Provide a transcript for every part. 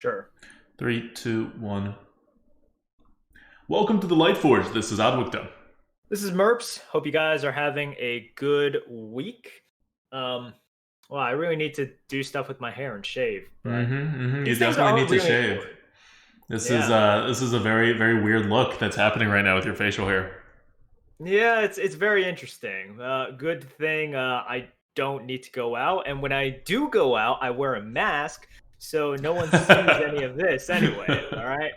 Sure. Three, two, one. Welcome to the Lightforge. This is Adwicta. This is Merps. Hope you guys are having a good week. Um, well, I really need to do stuff with my hair and shave, but You these things definitely are need to really shave. important. This is Yeah. uh this is a very very weird look that's happening right now with your facial hair. Yeah, it's very interesting. Good thing I don't need to go out, and when I do go out, I wear a mask, so no one sees any of this anyway. All right.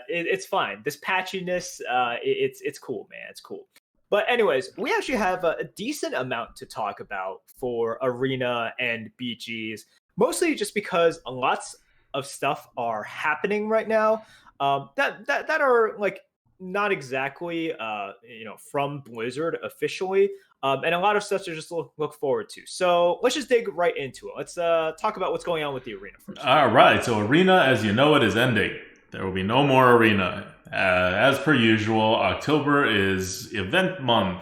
It's fine. This patchiness, it's cool, man. It's cool. But anyways, we actually have a decent amount to talk about for Arena and BGs, mostly just because lots of stuff are happening right now. That are like not exactly from Blizzard officially, and a lot of stuff to just look forward to. So let's just dig right into it. Let's talk about what's going on with the Arena first. All right, so Arena, as you know it, is ending. There will be no more Arena. As per usual, October is event month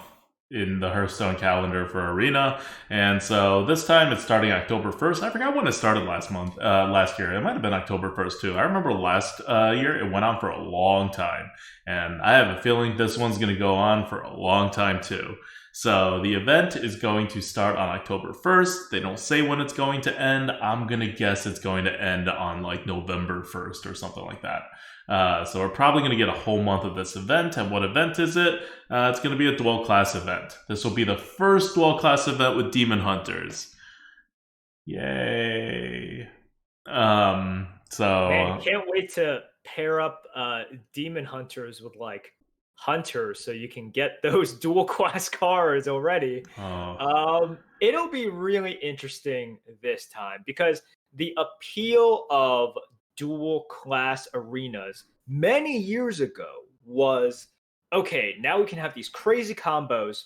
in the Hearthstone calendar for Arena, and so this time it's starting October 1st. I forgot when it started last year. It might have been October 1st too. I remember last year it went on for a long time, and I have a feeling this one's going to go on for a long time too. So the event is going to start on October 1st. They don't say when it's going to end. I'm going to guess it's going to end on like November 1st or something like that. So we're probably going to get a whole month of this event. And what event is it? It's going to be a Duel Class event. This will be the first Duel Class event with Demon Hunters. Yay. Man, So can't wait to pair up demon hunters with like hunters so you can get those dual class cards already. uh, It'll be really interesting this time because the appeal of dual class arenas many years ago was okay, now we can have these crazy combos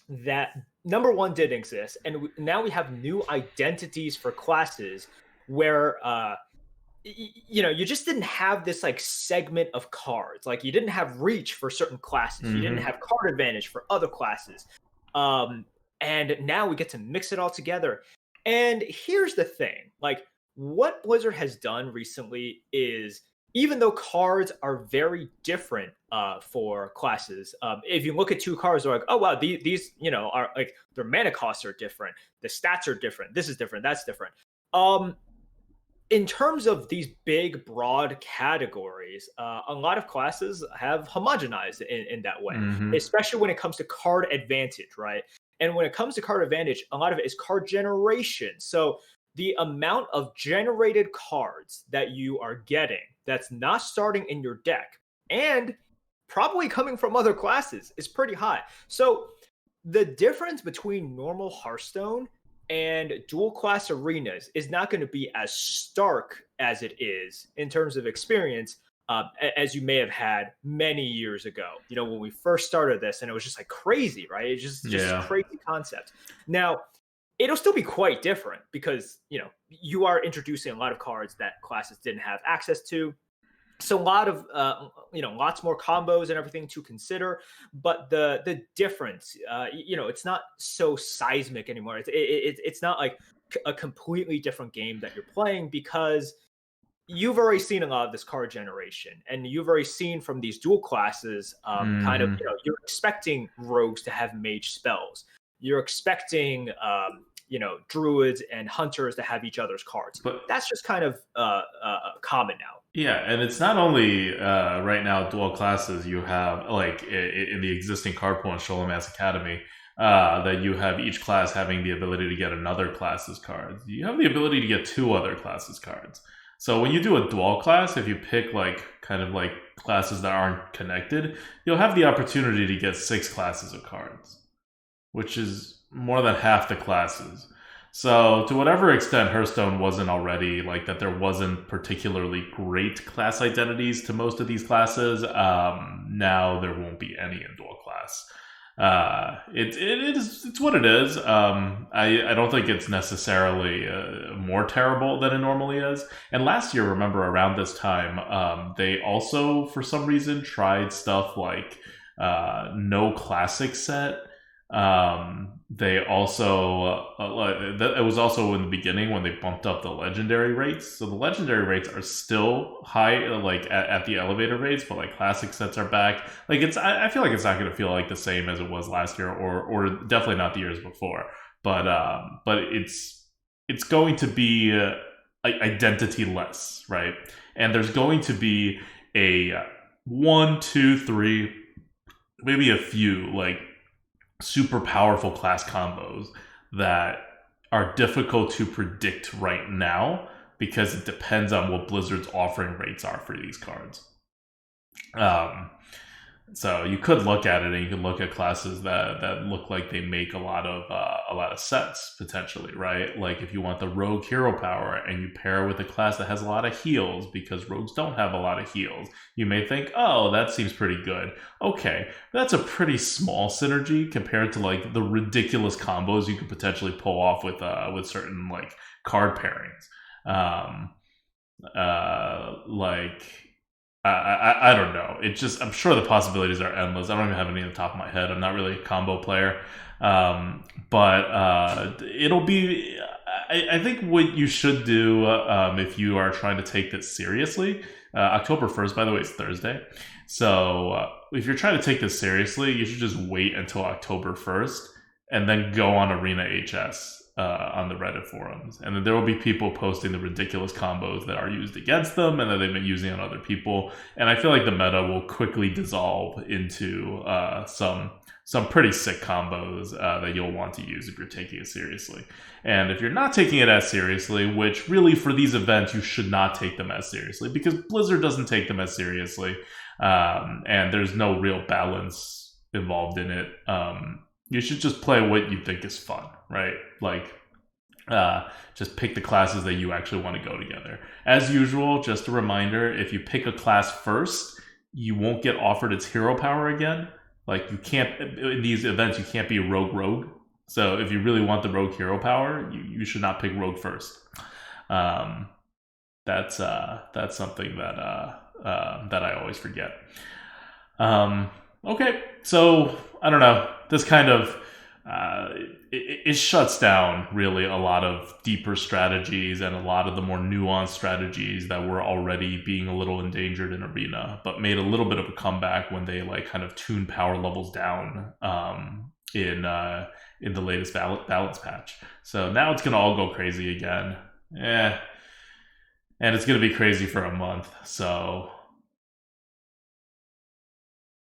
that number one did exist, and now we have new identities for classes where you just didn't have this like segment of cards. Like you didn't have reach for certain classes, you didn't mhm. have card advantage for other classes. um and now we get to mix it all together. And here's the thing, like what Blizzard has done recently is, even though cards are very different for classes, if you look at two cards, they're like, oh wow, these are like their mana costs are different, the stats are different, this is different, that's different. In terms of these big, broad categories, a lot of classes have homogenized in that way, Mhm. especially when it comes to card advantage, right? And when it comes to card advantage, a lot of it is card generation. So the amount of generated cards that you are getting that's not starting in your deck and probably coming from other classes is pretty high. So the difference between normal Hearthstone and dual class arenas is not going to be as stark as it is in terms of experience, as you may have had many years ago. When we first started this, and it was just like crazy, right? It's just this Yeah. crazy concept. Now, it'll still be quite different because you are introducing a lot of cards that classes didn't have access to. So a lot of lots more combos and everything to consider, but the difference, it's not so seismic anymore. It's not like a completely different game that you're playing because you've already seen a lot of this card generation, and you've already seen from these dual classes, kind of, Mhm. you're expecting rogues to have mage spells, you're expecting druids and hunters to have each other's cards. But That's just kind of common now. yeah, and it's not only right now dual classes you have like in the existing card pool in Scholomance Academy, that you have each class having the ability to get another class's cards. You have the ability to get two other classes cards. So when you do a dual class, if you pick like kind of like classes that aren't connected, you'll have the opportunity to get six classes of cards, which is more than half the classes. So, to whatever extent Hearthstone wasn't already like that, there wasn't particularly great class identities to most of these classes. Now there won't be any in dual class. It's what it is. I don't think it's necessarily more terrible than it normally is. And last year, remember around this time, they also for some reason tried stuff like no classic set, They also it was also in the beginning when they bumped up the legendary rates. So the legendary rates are still high, like at the elevator rates, but like classic sets are back. Like I feel like it's not going to feel like the same as it was last year, or definitely not the years before. But it's going to be identity less, right? And there's going to be a one, two, three, maybe a few like super powerful class combos that are difficult to predict right now because it depends on what Blizzard's offering rates are for these cards. So you could look at it, and you could look at classes that look like they make a lot of sense potentially, right? Like if you want the rogue hero power and you pair with a class that has a lot of heals, because rogues don't have a lot of heals, you may think, oh, that seems pretty good. Okay, that's a pretty small synergy compared to like the ridiculous combos you could potentially pull off with certain like card pairings. Like I don't know. It just, I'm sure the possibilities are endless. I don't even have any on the top of my head. I'm not really a combo player. But it'll be, I think what you should do if you are trying to take this seriously, October 1st, by the way, is Thursday. So if you're trying to take this seriously, you should just wait until October 1st and then go on Arena HS. On the Reddit forums, and then there will be people posting the ridiculous combos that are used against them and that they've been using on other people. And I feel like the meta will quickly dissolve into some pretty sick combos that you'll want to use if you're taking it seriously. And if you're not taking it as seriously, which really for these events you should not take them as seriously because Blizzard doesn't take them as seriously, and there's no real balance involved in it. You should just play what you think is fun, right? Like, just pick the classes that you actually want to go together. As usual, just a reminder, if you pick a class first, you won't get offered its hero power again. Like, you can't, in these events, you can't be rogue. So if you really want the rogue hero power, you should not pick rogue first. That's something that I always forget. Okay, so I don't know. This kind of it shuts down really a lot of deeper strategies and a lot of the more nuanced strategies that were already being a little endangered in Arena, but made a little bit of a comeback when they like kind of tuned power levels down in the latest balance patch. So now it's gonna all go crazy again. And it's gonna be crazy for a month. So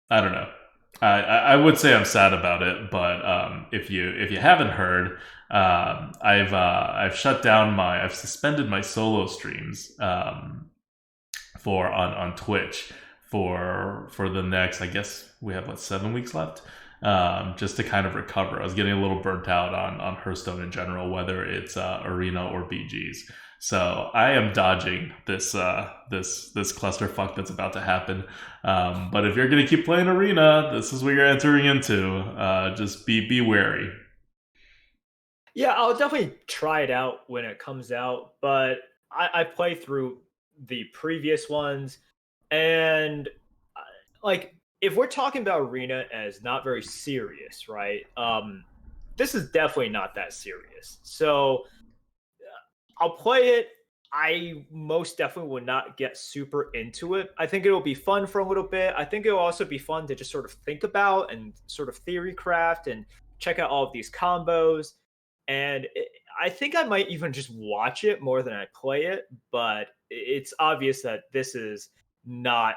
I don't know. I would say I'm sad about it, but if you haven't heard, I've shut down I've suspended my solo streams for on Twitch for the next, I guess we have 7 weeks left, just to kind of recover. I was getting a little burnt out on Hearthstone in general, whether it's Arena or BGzzzz. So I am dodging this clusterfuck that's about to happen. But if you're going to keep playing Arena, this is what you're entering into. Just be wary. Yeah, I'll definitely try it out when it comes out. But I play through the previous ones, and like if we're talking about Arena as not very serious, right? This is definitely not that serious. So I'll play it. I most definitely would not get super into it. I think it'll be fun for a little bit. I think it'll also be fun to just sort of think about and sort of theory craft and check out all of these combos. And I think I might even just watch it more than I play it. But it's obvious that this is not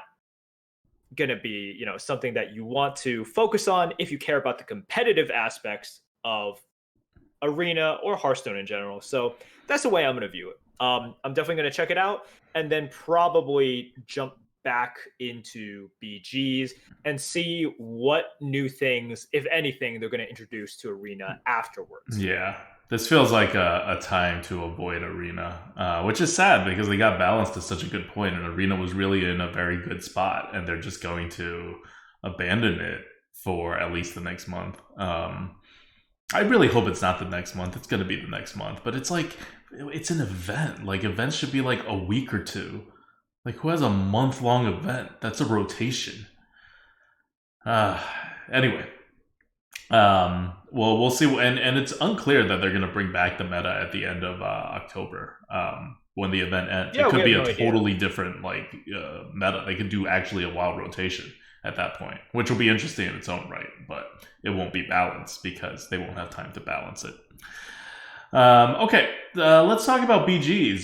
going to be, something that you want to focus on if you care about the competitive aspects of Arena or Hearthstone in general. So that's the way I'm going to view it. I'm definitely going to check it out and then probably jump back into BGzzzz and see what new things, if anything, they're going to introduce to Arena afterwards. Yeah, this feels like a time to avoid Arena, which is sad because they got balanced to such a good point, and Arena was really in a very good spot, and they're just going to abandon it for at least the next month. I really hope it's not the next month. It's going to be the next month. But it's like, it's an event. Like, events should be like a week or two. Like, who has a month-long event? That's a rotation. Anyway, Well, we'll see, and it's unclear that they're going to bring back the meta at the end of October. When the event ends, it Yeah, we could have be no a idea. totally different meta. They could do actually a wild rotation at that point, which will be interesting in its own right, but it won't be balanced because they won't have time to balance it. Okay, let's talk about BGs.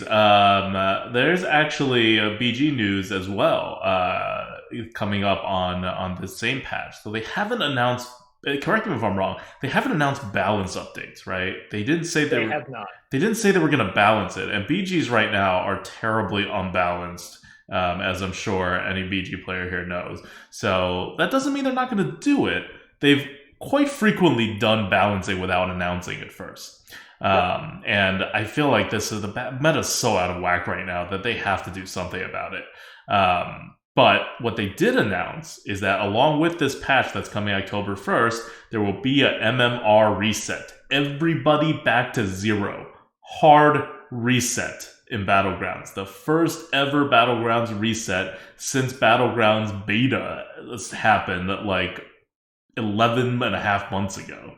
There's actually a BG news as well coming up on the same patch. So they haven't announced. Correct me if I'm wrong. They haven't announced balance updates, right? They didn't say They have not. They didn't say they were going to balance it. And BGs right now are terribly unbalanced, as I'm sure any BG player here knows. So that doesn't mean they're not going to do it. They've quite frequently done balancing without announcing it first. And I feel like the meta's so out of whack right now that they have to do something about it. But what they did announce is that along with this patch that's coming October 1st, there will be a MMR reset. Everybody back to 0. Hard reset in Battlegrounds. The first ever Battlegrounds reset since Battlegrounds beta happened like 11 and a half months ago.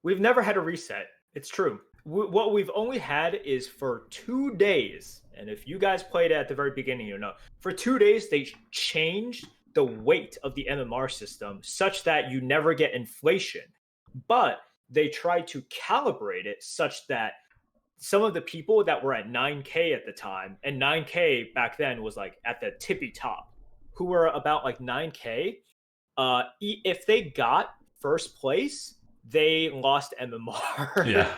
We've never had a reset. It's true. What we've only had is for 2 days. And if you guys played it at the very beginning, you know, for 2 days, they changed the weight of the MMR system such that you never get inflation. But they tried to calibrate it such that some of the people that were at 9K at the time, and 9K back then was like at the tippy top, who were about like 9K, if they got first place, they lost MMR. Yeah.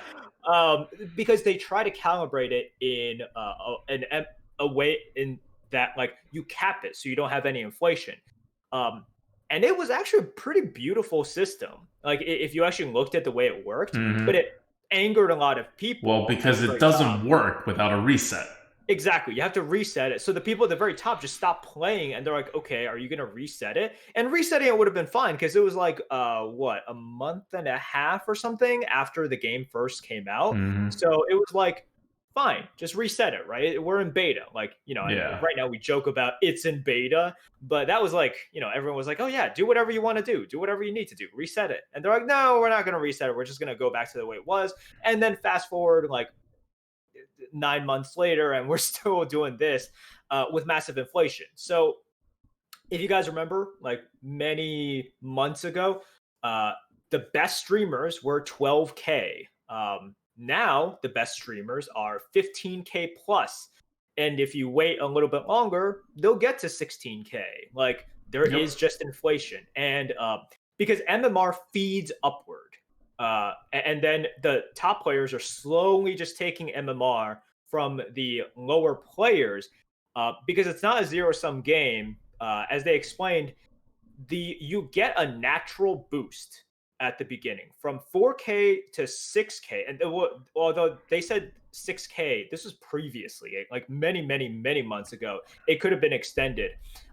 Because they try to calibrate it in a way in that like you cap it so you don't have any inflation. And it was actually a pretty beautiful system. Like if you actually looked at the way it worked, but it angered a lot of people. Well, because it doesn't work without a reset. Exactly. You have to reset it. So the people at the very top just stop playing and they're like, okay, are you going to reset it? And resetting it would have been fine because it was like, a month and a half or something after the game first came out. So it was like, fine, just reset it, right? We're in beta. Like, you know, right now we joke about it's in beta, but that was like, you know, everyone was like, oh yeah, do whatever you want to do. Do whatever you need to do. Reset it. And they're like, no, we're not going to reset it. We're just going to go back to the way it was. And then fast forward like 9 months later and we're still doing this with massive inflation. So if you guys remember, like many months ago, the best streamers were 12K. Now the best streamers are 15K plus, and if you wait a little bit longer, they'll get to 16K. Like there is just inflation, and because MMR feeds upward. And then the top players are slowly just taking MMR from the lower players because it's not a zero-sum game. As they explained, you get a natural boost at the beginning from 4K to 6K. And although they said 6K, this was previously, like many months ago, it could have been extended.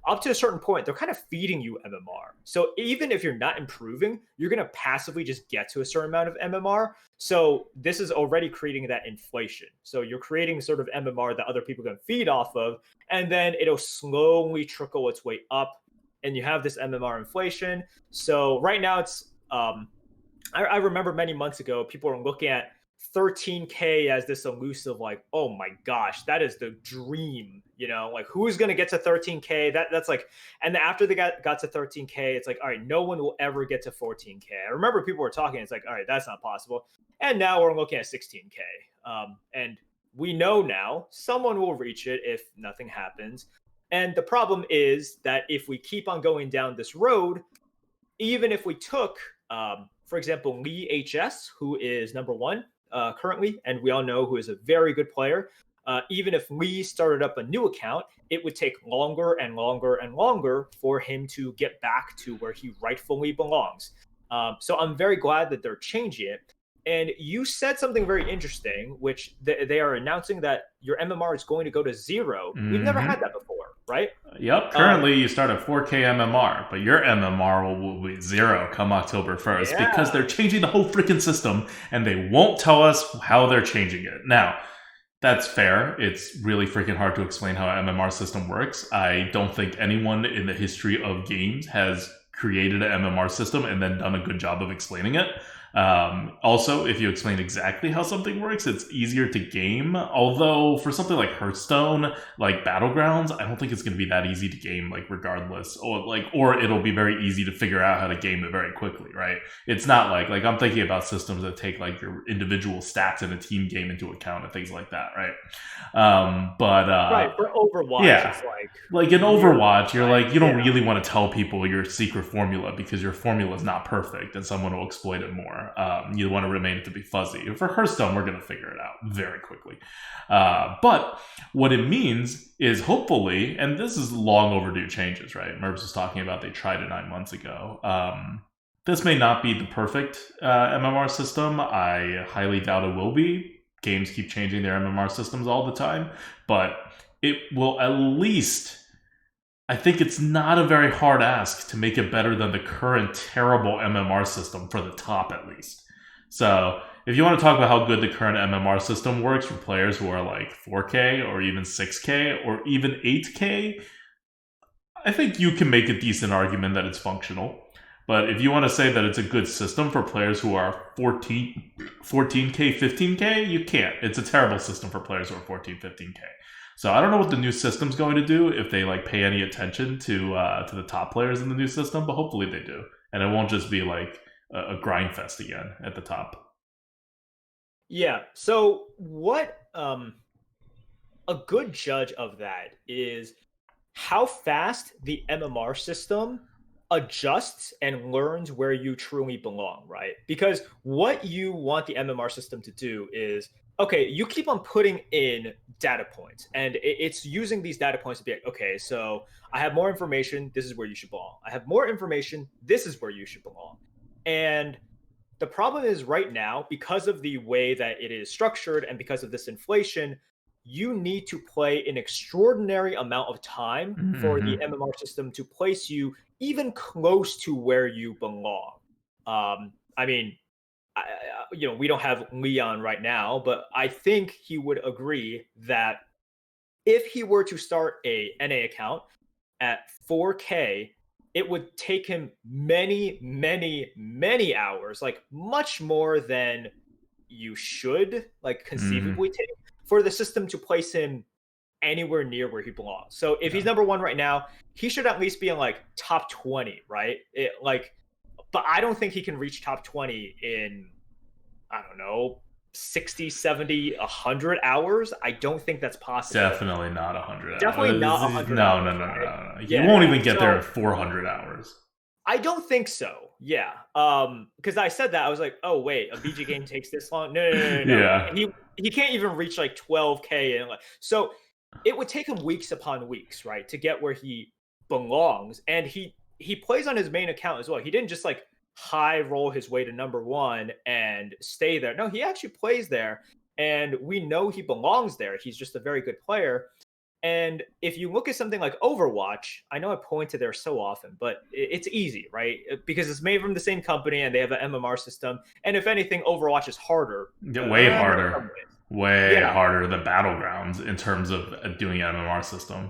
Up to a certain point, they're kind of feeding you MMR. So even if you're not improving, you're going to passively just get to a certain amount of MMR. So this is already creating that inflation. So you're creating sort of MMR that other people can feed off of, and then it'll slowly trickle its way up, and you have this MMR inflation. So right now it's I remember many months ago, people were looking at 13K as this elusive, like, oh my gosh, that is the dream, you know, like who's going to get to 13K? That's like, and after they got to 13K, it's like, all right, no one will ever get to 14K. I remember people were talking, it's like, all right, that's not possible. And now we're looking at 16K. And we know now someone will reach it if nothing happens. And the problem is that if we keep on going down this road, even if we took, for example, Lee HS, who is number one currently, and we all know who is a very good player, even if Lee started up a new account, it would take longer and longer and longer for him to get back to where he rightfully belongs. So I'm very glad that they're changing it. And you said something very interesting, which they are announcing that your MMR is going to go to 0. We've never had that before, right? Yep. Currently, you start at 4K MMR, but your MMR will be 0 come October 1st because they're changing the whole freaking system, and they won't tell us how they're changing it. Now, that's fair. It's really freaking hard to explain how an MMR system works. I don't think anyone in the history of games has created an MMR system and then done a good job of explaining it. Also, if you explain exactly how something works, it's easier to game. Although for something like Hearthstone, like Battlegrounds, I don't think it's going to be that easy to game, like regardless, or it'll be very easy to figure out how to game it very quickly, right? It's not like I'm thinking about systems that take like your individual stats in a team game into account and things like that, right? Right, for Overwatch, yeah, it's like in Overwatch, you're right, like, you don't really want to tell people your secret formula because your formula is not perfect and someone will exploit it more. You want to remain it to be fuzzy. For Hearthstone, we're going to figure it out very quickly. But what it means is hopefully, and this is long overdue changes, right? Merbs was talking about they tried it 9 months ago. This may not be the perfect MMR system. I highly doubt it will be. Games keep changing their MMR systems all the time, but it will at least, I think it's not a very hard ask to make it better than the current terrible MMR system for the top, at least. So if you want to talk about how good the current MMR system works for players who are like 4K or even 6K or even 8K, I think you can make a decent argument that it's functional. But if you want to say that it's a good system for players who are 14K, 15K, you can't. It's a terrible system for players who are 14, 15K. So I don't know what the new system's going to do, if they like pay any attention to the top players in the new system, but hopefully they do. And it won't just be like a grind fest again at the top. Yeah. So what a good judge of that is how fast the MMR system adjusts and learns where you truly belong, right? Because what you want the MMR system to do is, okay, you keep on putting in data points, and it's using these data points to be like, okay, so I have more information, this is where you should belong. I have more information, this is where you should belong. And the problem is right now, because of the way that it is structured and because of this inflation, you need to play an extraordinary amount of time for the MMR system to place you even close to where you belong. I mean, we don't have Leon right now, but I think he would agree that if he were to start a NA account at 4K, it would take him many, many, many hours, like much more than you should, like conceivably take, for the system to place him anywhere near where he belongs. So if he's number 1 right now, he should at least be in like top 20, right? But I don't think he can reach top 20 in, I don't know, 60, 70, 100 hours. I don't think that's possible. Definitely not 100 hours. Definitely not 100 hours. No. You won't even get there in 400 hours. I don't think so. Yeah. Because I said that, I was like, oh wait, a BG game takes this long? No. Yeah. He can't even reach like 12K, and so it would take him weeks upon weeks, right, to get where he belongs. And he plays on his main account as well. He didn't just like high roll his way to number 1 and stay there. No, he actually plays there, and we know he belongs there. He's just a very good player. And if you look at something like Overwatch, I know I point to there so often, but it's easy, right? Because it's made from the same company and they have an MMR system. And if anything, Overwatch is harder. Way harder. Way harder than Battlegrounds in terms of doing an MMR system.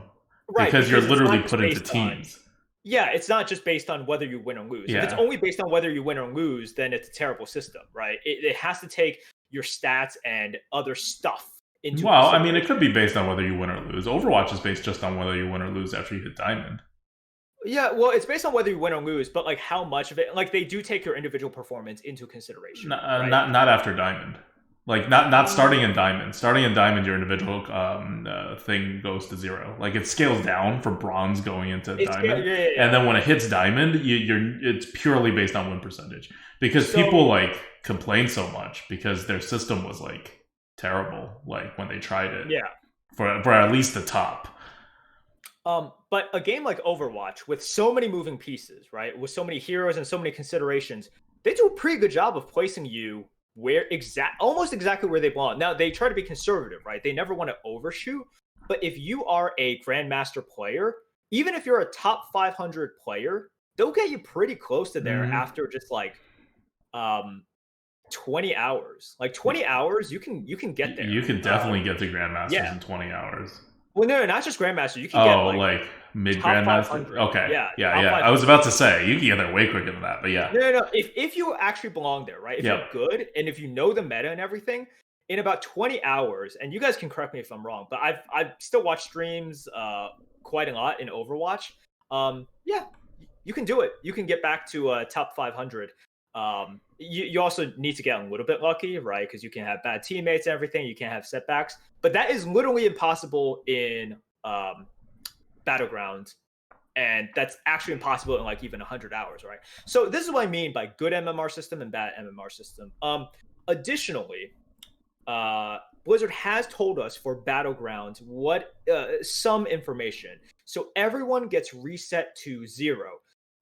Right. Because you're literally put into teams. It's not just based on whether you win or lose. Yeah. If it's only based on whether you win or lose, then it's a terrible system, right? It has to take your stats and other stuff. Well, I mean, it could be based on whether you win or lose. Overwatch is based just on whether you win or lose after you hit Diamond. Yeah, well, it's based on whether you win or lose, but like how much of it, like they do take your individual performance into consideration. Right? Not after Diamond. Like not starting in Diamond. Starting in Diamond, your individual thing goes to 0. Like it scales down for Bronze going into Diamond, and then when it hits Diamond, it's purely based on win percentage. Because people like complain so much because their system was like terrible, like when they tried it. Yeah. For at least the top. But a game like Overwatch, with so many moving pieces, right, with so many heroes and so many considerations, they do a pretty good job of placing you almost exactly where they belong. Now they try to be conservative, right? They never want to overshoot. But if you are a Grandmaster player, even if you're a top 500 player, they'll get you pretty close to there after just like 20 hours. Like 20 hours, you can get there. You can definitely get to Grandmasters in 20 hours. Well, no, not just Grandmaster. You can get Oh, like like mid top grandmaster. 500. Okay, Yeah, yeah, top yeah. I was 500. about to say you can get there way quicker than that, but yeah. No, no, no. If you actually belong there, right? If Yep. you're good and if you know the meta and everything, in about 20 hours, and you guys can correct me if I'm wrong, but I've still watched streams quite a lot in Overwatch. Yeah, you can do it. You can get back to top 500. You also need to get a little bit lucky, right? Because you can have bad teammates and everything. You can't have setbacks, but that is literally impossible in Battlegrounds, and that's actually impossible in like even 100 hours, right? So this is what I mean by good MMR system and bad MMR system. Additionally, Blizzard has told us for Battlegrounds what some information. So everyone gets reset to 0,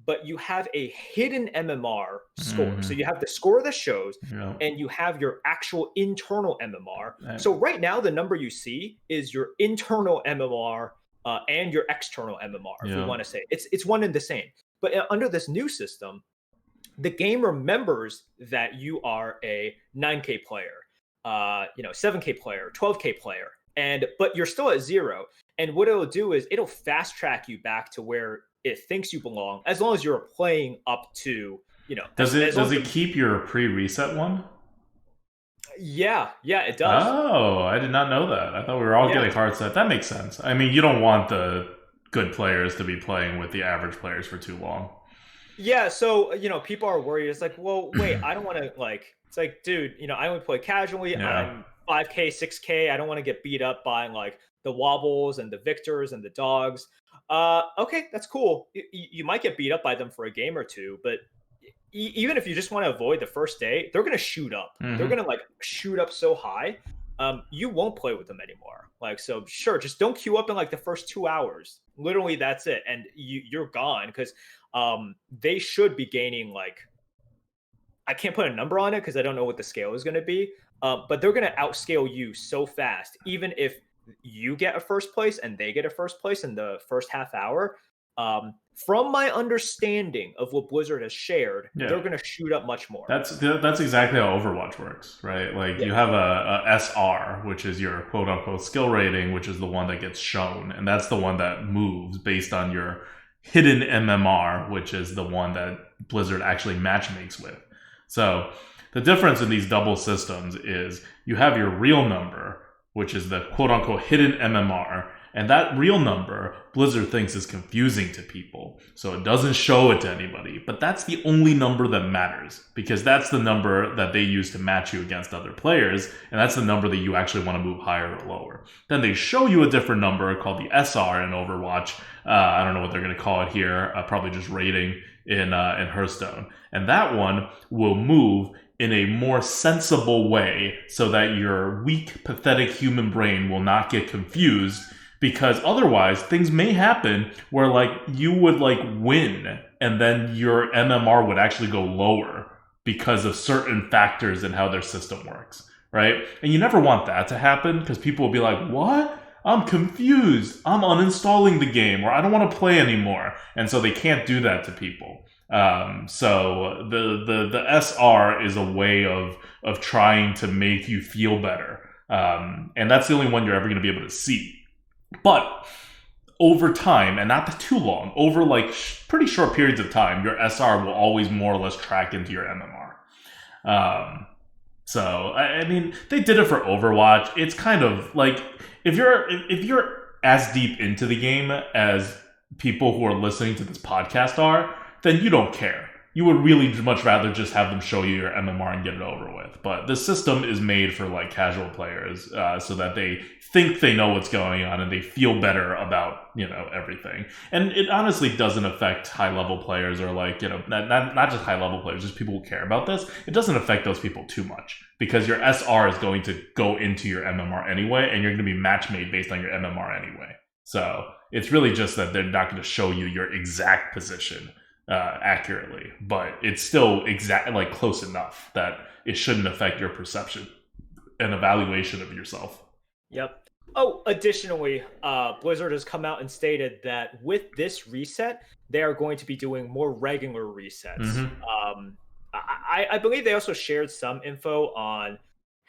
but you have a hidden MMR score. So you have the score that shows, Yeah. and you have your actual internal MMR. Right. So right now, the number you see is your internal MMR and your external MMR, if we want to say it's one and the same. But under this new system, the game remembers that you are a 9K player, 7K player, 12K player, but you're still at 0. And what it'll do is it'll fast track you back to where it thinks you belong, as long as you're playing up to, Does it keep your pre-reset one? Yeah, it does. Oh, I did not know that. I thought we were all getting hard set. That makes sense. I mean, you don't want the good players to be playing with the average players for too long. Yeah, so people are worried. It's like, well, wait, I don't want to It's like, dude, I only play casually. Yeah. I'm 5K, 6K. I don't want to get beat up by like the wobbles and the victors and the dogs. Okay, that's cool. You might get beat up by them for a game or two, but even if you just want to avoid the first day, they're gonna shoot up. They're gonna like shoot up so high. You won't play with them anymore. Like, so sure, just don't queue up in like the first 2 hours. Literally, that's it, and you're gone because they should be gaining like, I can't put a number on it because I don't know what the scale is going to be, but they're going to outscale you so fast. Even if you get a first place and they get a first place in the first half hour, from my understanding of what Blizzard has shared, they're going to shoot up much more. That's exactly how Overwatch works, right? Like you have a SR, which is your quote unquote skill rating, which is the one that gets shown, and that's the one that moves based on your hidden MMR, which is the one that Blizzard actually matchmakes with. So the difference in these double systems is you have your real number, which is the quote unquote hidden MMR, and that real number Blizzard thinks is confusing to people, so it doesn't show it to anybody. But that's the only number that matters, because that's the number that they use to match you against other players, and that's the number that you actually want to move higher or lower. Then they show you a different number called the SR in Overwatch. I don't know what they're going to call it here. Probably just rating in Hearthstone. And that one will move in a more sensible way so that your weak, pathetic human brain will not get confused, because otherwise things may happen where like you would like win and then your MMR would actually go lower because of certain factors in how their system works, right? And you never want that to happen, because people will be like, what? I'm confused. I'm uninstalling the game, or I don't want to play anymore. And so they can't do that to people. So the SR is a way of trying to make you feel better. And that's the only one you're ever going to be able to see. But over time, and not too long, over like pretty short periods of time, your SR will always more or less track into your MMR. So I mean, they did it for Overwatch. It's kind of like if you're as deep into the game as people who are listening to this podcast are, then you don't care. You would really much rather just have them show you your MMR and get it over with. But the system is made for like casual players, so that they think they know what's going on and they feel better about everything. And it honestly doesn't affect high level players, or like not just high level players, just people who care about this. It doesn't affect those people too much, because your SR is going to go into your MMR anyway, and you're going to be match made based on your MMR anyway. So it's really just that they're not going to show you your exact position accurately, but it's still like close enough that it shouldn't affect your perception and evaluation of yourself. Yep. Oh, additionally, Blizzard has come out and stated that with this reset, they are going to be doing more regular resets. I believe they also shared some info on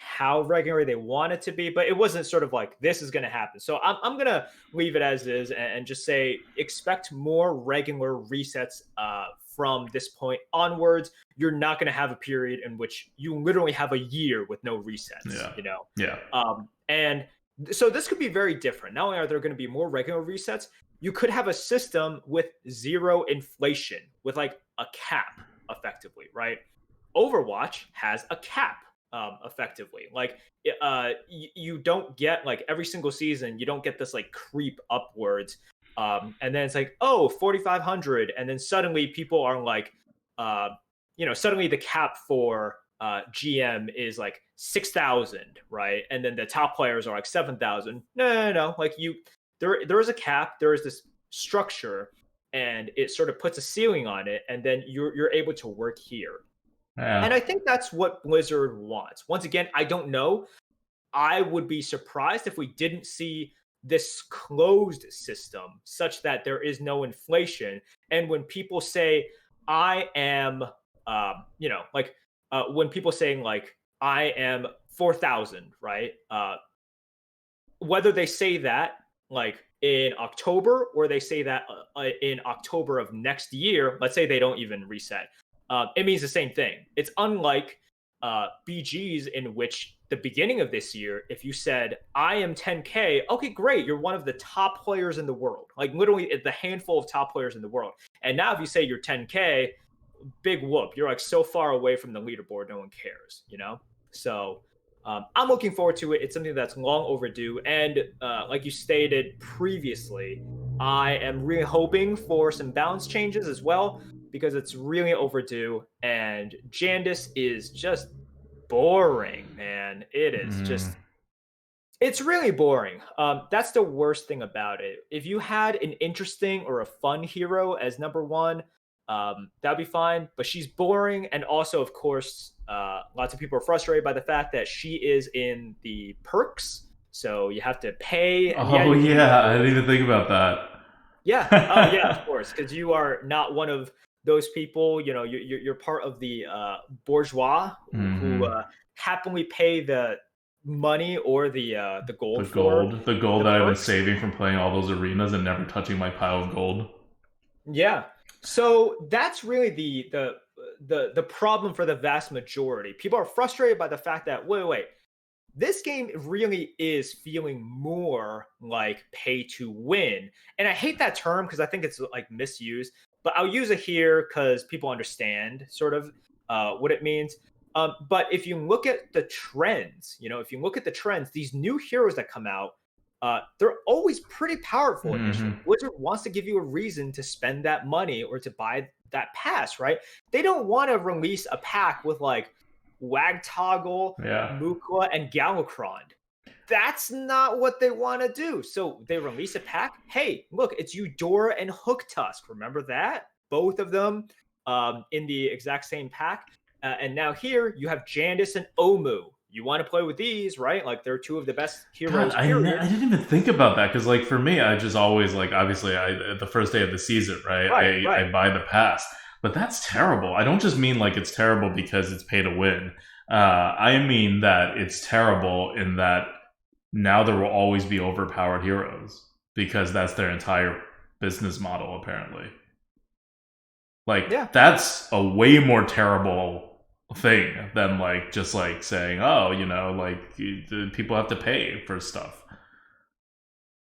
how regular they want it to be, but it wasn't sort of like this is going to happen. So I'm going to leave it as is and just say expect more regular resets from this point onwards. You're not going to have a period in which you literally have a year with no resets, Yeah. you know? Yeah. And so this could be very different. Not only are there going to be more regular resets, you could have a system with zero inflation, with like a cap effectively, right? Overwatch has a cap effectively. Like you don't get like every single season, you don't get this like creep upwards. And then it's like, oh, 4,500. And then suddenly people are like, suddenly the cap for GM is like 6,000, right? And then the top players are like 7,000. No. Like there is a cap, there is this structure, and it sort of puts a ceiling on it, and then you're able to work here. Yeah. And I think that's what Blizzard wants. Once again, I don't know. I would be surprised if we didn't see this closed system such that there is no inflation. And when people say, I am, when people saying like, I am 4,000, right? Whether they say that like in October or they say that in October of next year, let's say they don't even reset. It means the same thing. It's unlike BGzzzz, in which the beginning of this year, if you said, I am 10K, okay, great. You're one of the top players in the world. Like literally the handful of top players in the world. And now if you say you're 10K, big whoop. You're like so far away from the leaderboard, no one cares, you know? So I'm looking forward to it. It's something that's long overdue. And like you stated previously, I am really hoping for some balance changes as well, because it's really overdue. And Jandice is just boring, man. It is just, it's really boring. That's the worst thing about it. If you had an interesting or a fun hero as number one, that'd be fine. But she's boring. And also, of course, lots of people are frustrated by the fact that she is in the perks. So you have to pay. And I didn't even think about that. Yeah. Oh, yeah, of course. Because you are not one of those people, you know, you're part of the bourgeois who happily pay the money or the gold. The gold that I've been saving from playing all those arenas and never touching my pile of gold. Yeah. So that's really the problem for the vast majority. People are frustrated by the fact that wait, this game really is feeling more like pay to win. And I hate that term because I think it's like misused, but I'll use it here because people understand sort of what it means. But if you look at the trends, these new heroes that come out, they're always pretty powerful initially. Blizzard wants to give you a reason to spend that money or to buy that pass, right? They don't want to release a pack with like Wagtoggle, Mukla, and Galakrond. That's not what they want to do. So they release a pack. Hey, look, it's Eudora and Hooktusk. Remember that? Both of them in the exact same pack. And now here you have Jandice and Omu. You want to play with these, right? Like they're two of the best heroes. God, I didn't even think about that because, like, for me, I just always like obviously the first day of the season, right? I buy the pass, but that's terrible. I don't just mean like it's terrible because it's pay to win. I mean that it's terrible in that now there will always be overpowered heroes because that's their entire business model, apparently. Like that's a way more terrible thing than like just like saying, oh, you know, like people have to pay for stuff.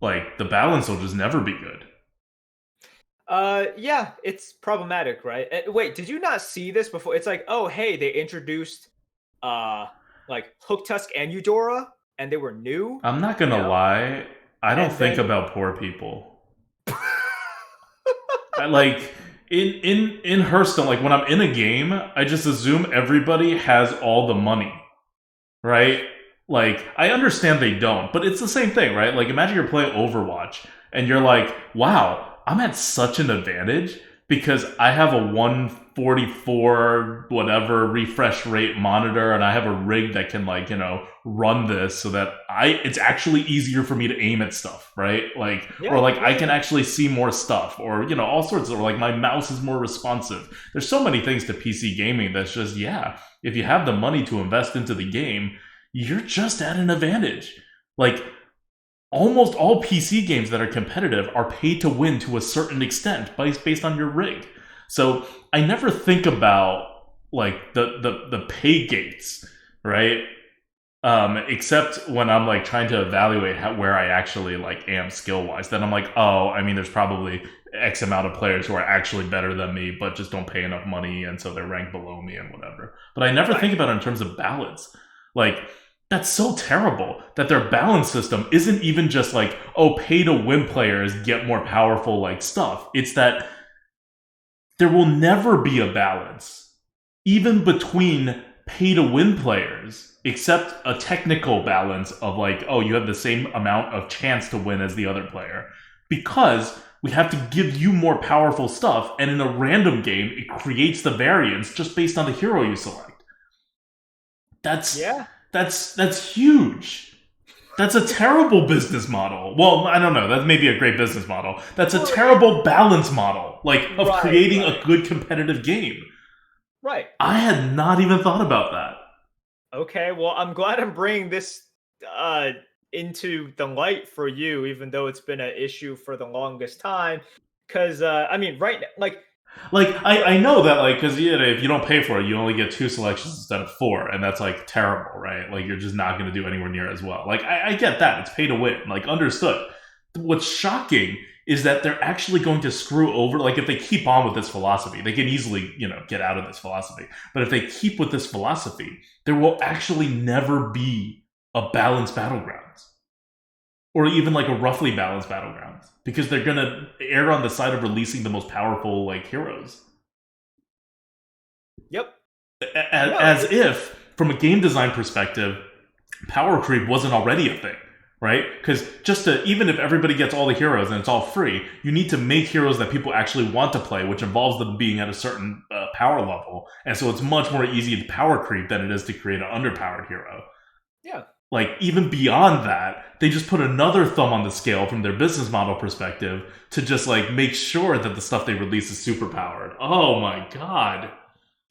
Like the balance will just never be good. Yeah, it's problematic, right? Wait, did you not see this before? It's like, oh, hey, they introduced like Hooktusk and Eudora, and they were new. I'm not gonna lie, I don't think about poor people. In Hearthstone, like when I'm in a game, I just assume everybody has all the money, right? Like I understand they don't, but it's the same thing, right? Like imagine you're playing Overwatch and you're like, wow, I'm at such an advantage because I have a 144 whatever refresh rate monitor and I have a rig that can like, you know, run this so that it's actually easier for me to aim at stuff, right? Like or like I can actually see more stuff or, you know, all sorts of, or like my mouse is more responsive. There's so many things to PC gaming that's just if you have the money to invest into the game, you're just at an advantage. Like, almost all PC games that are competitive are pay to win to a certain extent based on your rig. So I never think about like the pay gates, right? Except when I'm like trying to evaluate where I actually like am skill wise. Then I'm like, oh, I mean, there's probably X amount of players who are actually better than me, but just don't pay enough money, and so they're ranked below me and whatever. But I never think about it in terms of balance. Like, that's so terrible that their balance system isn't even just like, oh, pay to win players get more powerful like stuff. It's that there will never be a balance, even between pay to win players, except a technical balance of like, oh, you have the same amount of chance to win as the other player. Because we have to give you more powerful stuff, and in a random game, it creates the variance just based on the hero you select. That's huge. That's a terrible business model. Well, I don't know. That may be a great business model. That's a terrible balance model, like, of creating a good competitive game. Right. I had not even thought about that. Okay, well, I'm glad I'm bringing this into the light for you, even though it's been an issue for the longest time. Because, I mean, right now, like I know that, like, because if you don't pay for it, you only get 2 selections instead of 4, and that's like terrible, right? Like, you're just not going to do anywhere near as well. Like, I get that, it's pay to win, like, understood. What's shocking is that they're actually going to screw over, like, if they keep on with this philosophy, they can easily, get out of this philosophy. But if they keep with this philosophy, there will actually never be a balanced Battlegrounds. Or even like a roughly balanced Battlegrounds. Because they're going to err on the side of releasing the most powerful, like, heroes. Yep. As if, from a game design perspective, power creep wasn't already a thing. Right? Because even if everybody gets all the heroes and it's all free, you need to make heroes that people actually want to play, which involves them being at a certain power level. And so it's much more easy to power creep than it is to create an underpowered hero. Yeah. Like, even beyond that, they just put another thumb on the scale from their business model perspective to just, like, make sure that the stuff they release is super powered. Oh my god.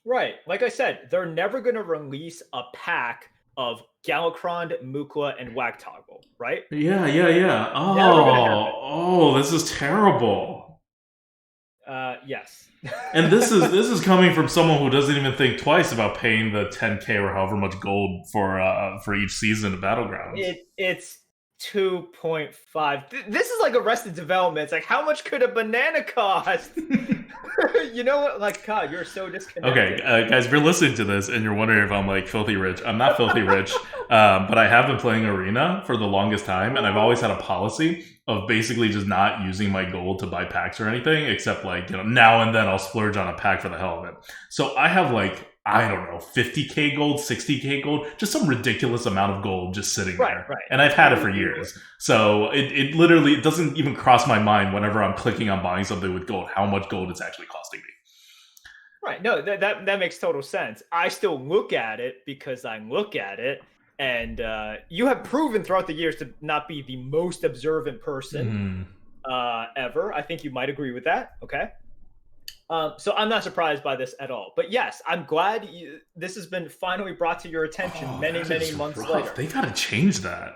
Right. Like I said, they're never going to release a pack of Galakrond, Mukla, and Wagtoggle, right? Yeah. Oh, this is terrible. Yes. And this is coming from someone who doesn't even think twice about paying the 10K or however much gold for each season of Battlegrounds. It's 2.5. This is like Arrested Development. It's like, how much could a banana cost? You know what? Like, God, you're so disconnected. Okay, guys, if you're listening to this and you're wondering if I'm like filthy rich, I'm not filthy rich, but I have been playing Arena for the longest time, and I've always had a policy of basically just not using my gold to buy packs or anything, except like, now and then I'll splurge on a pack for the hell of it. So I have like, I don't know, 50k gold, 60k gold, just some ridiculous amount of gold just sitting there. Right. And I've had it for years. So it literally, it doesn't even cross my mind whenever I'm clicking on buying something with gold, how much gold it's actually costing me. Right. No, that makes total sense. I still look at it because I look at it. And you have proven throughout the years to not be the most observant person ever. I think you might agree with that. Okay. So I'm not surprised by this at all. But yes, I'm glad this has been finally brought to your attention many months later. They got to change that.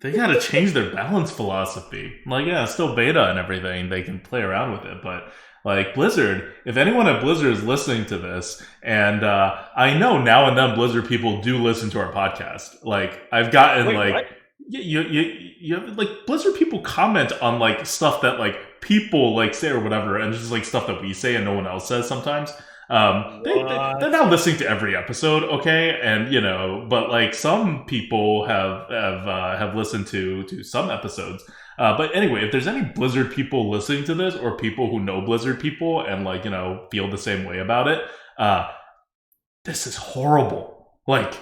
They got to change their balance philosophy. Like, yeah, it's still beta and everything. They can play around with it. But, like, Blizzard, if anyone at Blizzard is listening to this, and I know now and then Blizzard people do listen to our podcast. Like, I've gotten, what? You have, like, Blizzard people comment on, like, stuff that, like, people, like, say or whatever, and just, like, stuff that we say and no one else says sometimes. They're not listening to every episode, okay? And, but, like, some people have listened to some episodes. But anyway, if there's any Blizzard people listening to this, or people who know Blizzard people and, like, feel the same way about it, this is horrible. Like,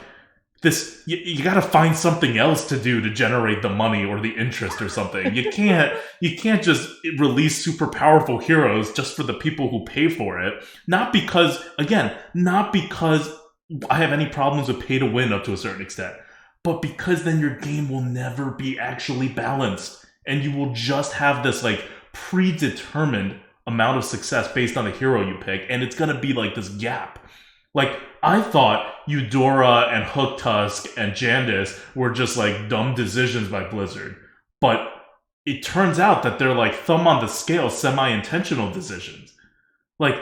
this, you gotta find something else to do to generate the money or the interest or something. You can't just release super powerful heroes just for the people who pay for it. Not because I have any problems with pay to win up to a certain extent, but because then your game will never be actually balanced. And you will just have this, like, predetermined amount of success based on the hero you pick, and it's gonna be like this gap. Like, I thought Eudora and Hooktusk and Jandis were just like dumb decisions by Blizzard. But it turns out that they're like thumb on the scale, semi intentional decisions. Like,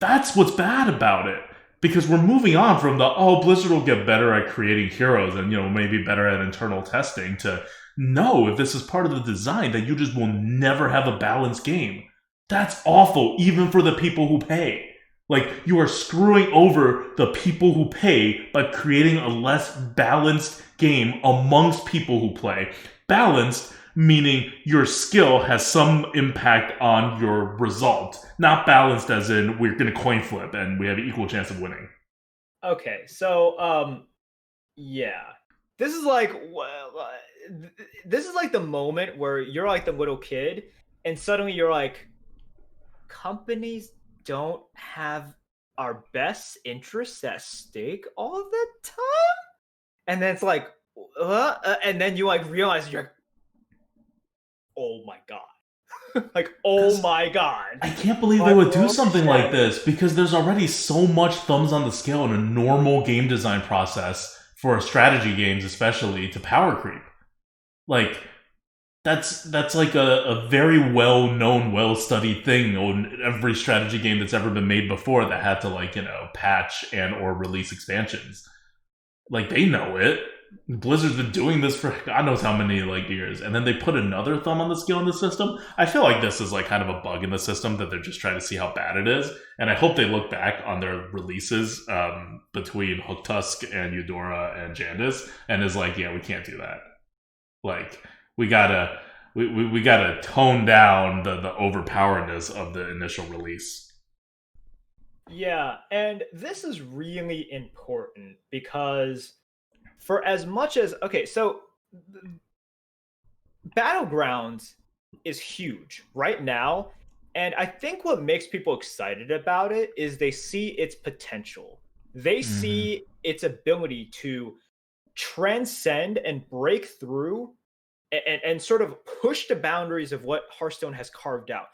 that's what's bad about it. Because we're moving on from the, oh, Blizzard will get better at creating heroes and, maybe better at internal testing to, no, if this is part of the design, that you just will never have a balanced game. That's awful, even for the people who pay. Like, you are screwing over the people who pay by creating a less balanced game amongst people who play. Balanced meaning your skill has some impact on your result. Not balanced as in we're going to coin flip and we have an equal chance of winning. Okay, so yeah, this is like this is like the moment where you're like the little kid, and suddenly you're like, companies don't have our best interests at stake all the time, and then it's like, and then you like realize you're, oh my god, like, oh my god, I can't believe they would do something like this because there's already so much thumbs on the scale in a normal game design process for strategy games, especially to power creep. Like, that's like a very well known, well studied thing on every strategy game that's ever been made before that had to like patch and or release expansions. Like, they know it. Blizzard's been doing this for God knows how many like years, and then they put another thumb on the scale in the system. I feel like this is like kind of a bug in the system that they're just trying to see how bad it is, and I hope they look back on their releases between Hooktusk and Eudora and Jandis and is like, yeah, we can't do that. Like, we gotta tone down the overpoweredness of the initial release. Yeah, and this is really important because for as much as, okay, so Battlegrounds is huge right now, and I think what makes people excited about it is they see its potential. They see its ability to transcend and break through and sort of push the boundaries of what Hearthstone has carved out.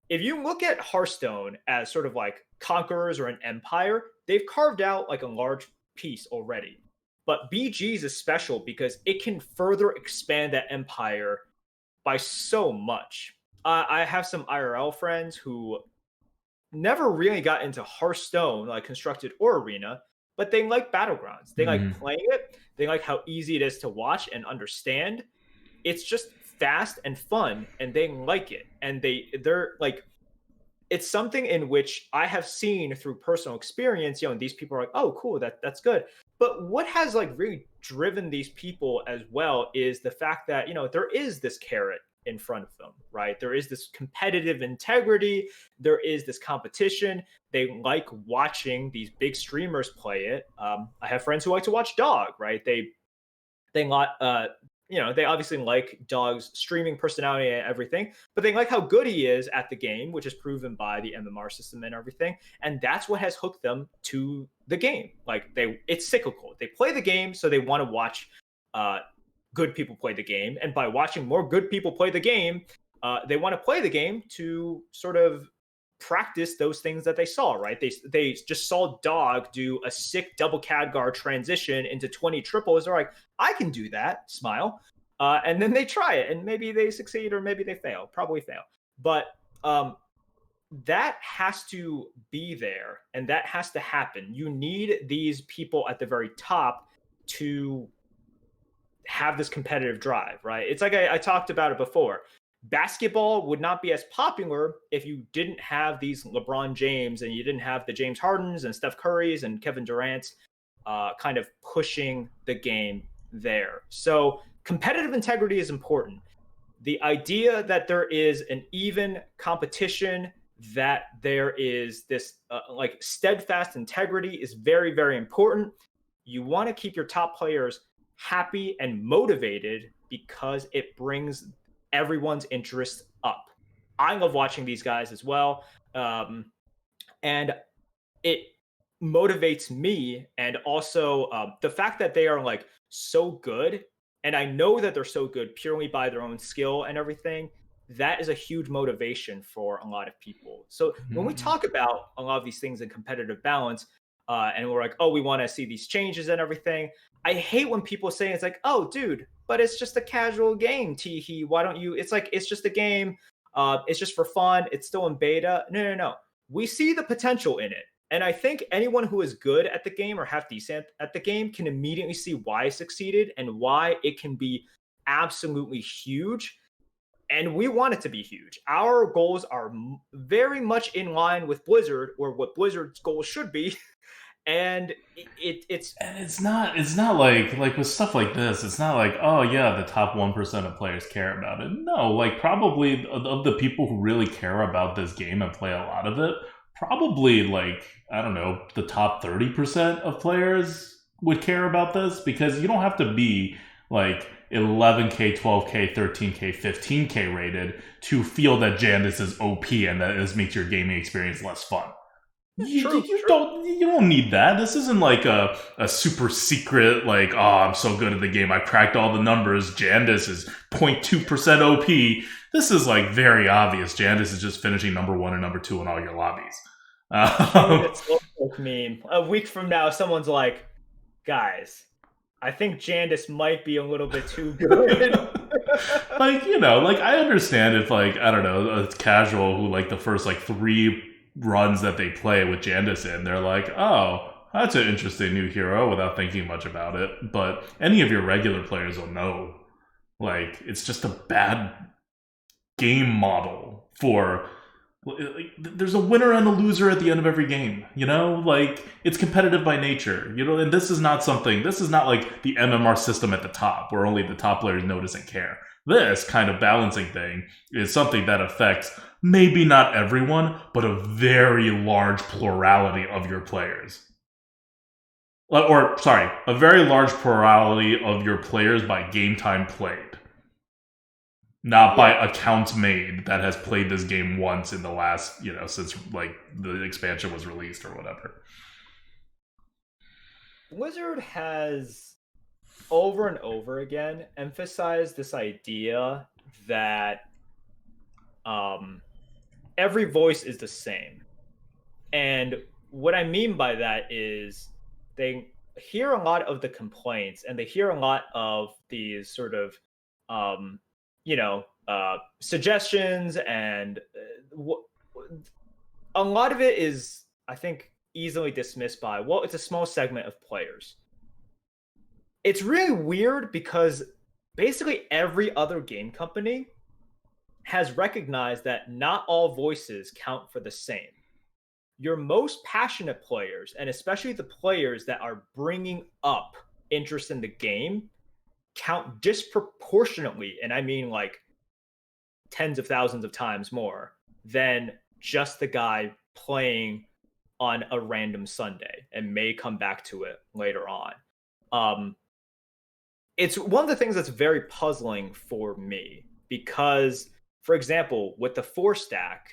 If you look at Hearthstone as sort of like conquerors or an empire, they've carved out like a large piece already. But BGzzzz is special because it can further expand that empire by so much. I have some IRL friends who never really got into Hearthstone, like constructed or arena, but they like Battlegrounds. They like playing it. They like how easy it is to watch and understand. It's just fast and fun, and they like it. And they're like, it's something in which I have seen through personal experience, and these people are like, oh, cool, that's good. But what has like really driven these people as well is the fact that, there is this carrot in front of them, right? There is this competitive integrity. There is this competition. They like watching these big streamers play it. I have friends who like to watch Dog, right? They they obviously like Dog's streaming personality and everything, but they like how good he is at the game, which is proven by the MMR system and everything. And that's what has hooked them to the game. Like, it's cyclical. They play the game, so they want to watch good people play the game. And by watching more good people play the game, they want to play the game to sort of practice those things that they saw, right? They just saw Dog do a sick double Khadgar transition into 20 triples. They're like, I can do that, smile. And then they try it, and maybe they succeed or maybe they fail, probably fail. But that has to be there, and that has to happen. You need these people at the very top to have this competitive drive, right? It's like I talked about it before. Basketball would not be as popular if you didn't have these LeBron James and you didn't have the James Hardens and Steph Currys and Kevin Durant's kind of pushing the game there. So competitive integrity is important. The idea that there is an even competition, that there is this like steadfast integrity is very, very important. You want to keep your top players happy and motivated because it brings everyone's interest up. I love watching these guys as well. And it motivates me. And also the fact that they are like so good, and I know that they're so good purely by their own skill and everything, that is a huge motivation for a lot of people. So when we talk about a lot of these things in competitive balance, and we're like, oh, we want to see these changes and everything. I hate when people say it's like, oh, dude, but it's just a casual game, teehee. Why don't you? It's like, it's just a game. It's just for fun. It's still in beta. No, no, no. We see the potential in it. And I think anyone who is good at the game or half decent at the game can immediately see why it succeeded and why it can be absolutely huge. And we want it to be huge. Our goals are very much in line with Blizzard, or what Blizzard's goals should be. And it's not like with stuff like this, it's not like, oh yeah, the top 1% of players care about it. No, like probably of the people who really care about this game and play a lot of it, probably like, I don't know, the top 30% of players would care about this, because you don't have to be like 11k, 12k, 13k, 15k rated to feel that Jandice is OP and that this makes your gaming experience less fun. You don't need that. This isn't like a super secret, like, oh, I'm so good at the game, I cracked all the numbers, Jandice is 0.2% OP. This is like very obvious. Jandice is just finishing number 1 and number 2 in all your lobbies. It's like meme. A week from now, someone's like, guys, I think Jandice might be a little bit too good. Like, you know, like I understand if, like, I don't know, a casual who like the first like 3 runs that they play with Jandice in, they're like, oh, that's an interesting new hero, without thinking much about it. But any of your regular players will know, like, it's just a bad game model for, like, there's a winner and a loser at the end of every game, you know? Like, it's competitive by nature, you know? And this is not like the MMR system at the top, where only the top players notice and care. This kind of balancing thing is something that affects maybe not everyone, but a very large plurality of your players. Or, sorry, a very large plurality of your players by game time played. Not by account made that has played this game once in the last, you know, since like the expansion was released or whatever. Blizzard has over and over again emphasized this idea that every voice is the same. And what I mean by that is they hear a lot of the complaints and they hear a lot of these sort of suggestions, and a lot of it is, I think, easily dismissed by, well, it's a small segment of players. It's really weird because basically every other game company has recognized that not all voices count for the same. Your most passionate players, and especially the players that are bringing up interest in the game, count disproportionately, and I mean like tens of thousands of times more than just the guy playing on a random Sunday and may come back to it later on. It's one of the things that's very puzzling for me because, for example, with the 4-stack,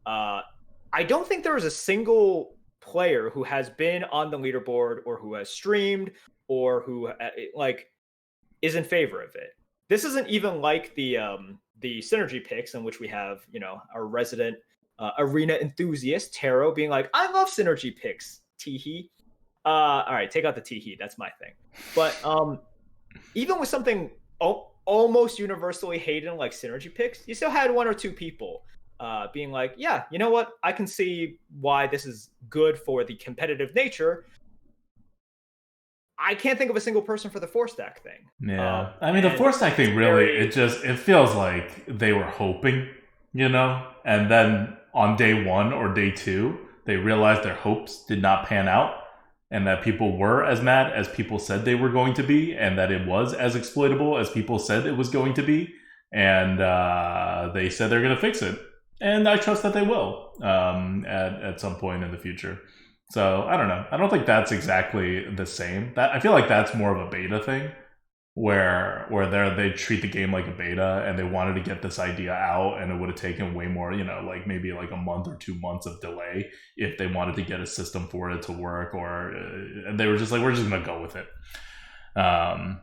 I don't think there is a single player who has been on the leaderboard or who has streamed or who is in favor of it. This isn't even like the synergy picks in which we have, you know, our resident arena enthusiast Taro being like, I love synergy picks, teehee. All right, take out the teehee. That's my thing. But even with something almost universally hated like synergy picks, you still had 1 or 2 people being like, yeah, you know what? I can see why this is good for the competitive nature. I can't think of a single person for the 4-stack thing. Yeah. I mean, the 4-stack thing really, it feels like they were hoping, you know? And then on day 1 or day 2, they realized their hopes did not pan out and that people were as mad as people said they were going to be and that it was as exploitable as people said it was going to be. And they said they're going to fix it. And I trust that they will at some point in the future. So, I don't know. I don't think that's exactly the same. I feel like that's more of a beta thing where they treat the game like a beta and they wanted to get this idea out and it would have taken way more, you know, like maybe like a month or 2 months of delay if they wanted to get a system for it to work, or and they were just like, we're just going to go with it. I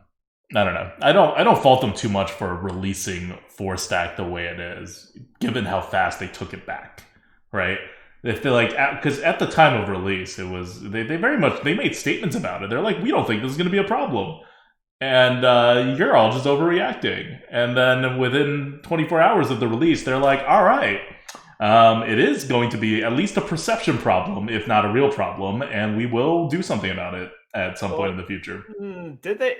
don't know. I don't fault them too much for releasing 4-stack the way it is, given how fast they took it back, right? If they like, because at the time of release, it was they very much they made statements about it. They're like, we don't think this is going to be a problem, and you're all just overreacting. And then within 24 hours of the release, they're like, all right, it is going to be at least a perception problem, if not a real problem, and we will do something about it at some point in the future. Did they?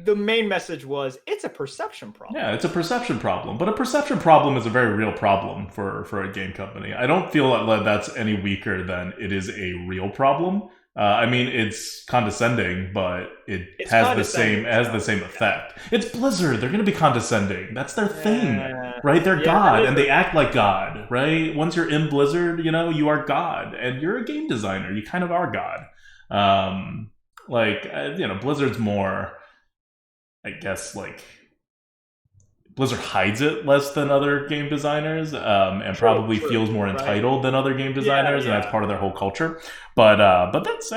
The main message was it's a perception problem. Yeah, it's a perception problem, but a perception problem is a very real problem for a game company. I don't feel that that's any weaker than it is a real problem. I mean, it's condescending, but It's has the same so, effect. It's Blizzard; they're going to be condescending. That's their thing, right? They're yeah, God, and they act like God, right? Once you're in Blizzard, you are God, and you're a game designer. You kind of are God. Blizzard's more, I guess, like Blizzard hides it less than other game designers, and probably feels more entitled than other game designers, and that's part of their whole culture. But that's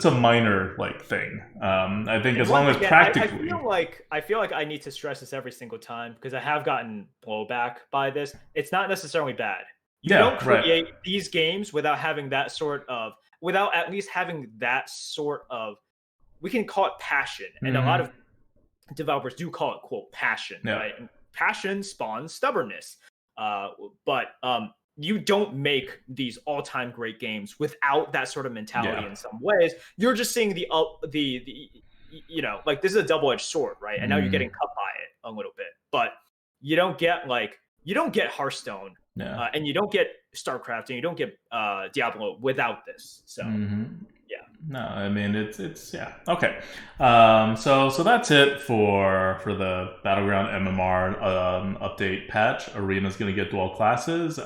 a minor thing. I think as long as practically, I feel like I need to stress this every single time because I have gotten blowback by this. It's not necessarily bad. You don't create these games without having that sort of, without at least having that sort of, we can call it passion, and a lot of developers do call it quote passion, right? And passion spawns stubbornness. But you don't make these all-time great games without that sort of mentality. In some ways, you're just seeing the like this is a double-edged sword, right? And now you're getting cut by it a little bit, but you don't get Hearthstone, and you don't get StarCraft, and you don't get Diablo without this. So yeah. No, I mean it's okay. So that's it for the Battleground MMR update patch. Arena's going to get dual classes. We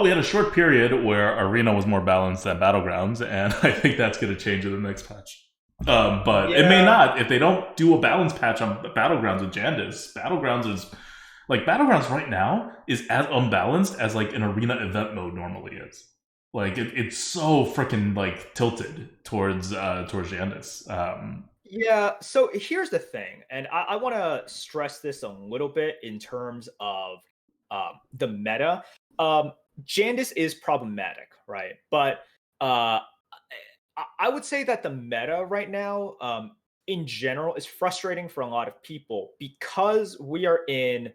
had a short period where Arena was more balanced than Battlegrounds, and I think that's going to change in the next patch. But it may not if they don't do a balance patch on Battlegrounds with Jandice. Battlegrounds right now is as unbalanced as an Arena event mode normally is. It's so freaking tilted towards Jandice. Yeah, so here's the thing, and I want to stress this a little bit in terms of the meta. Jandice is problematic, right? But I would say that the meta right now, in general, is frustrating for a lot of people because we are in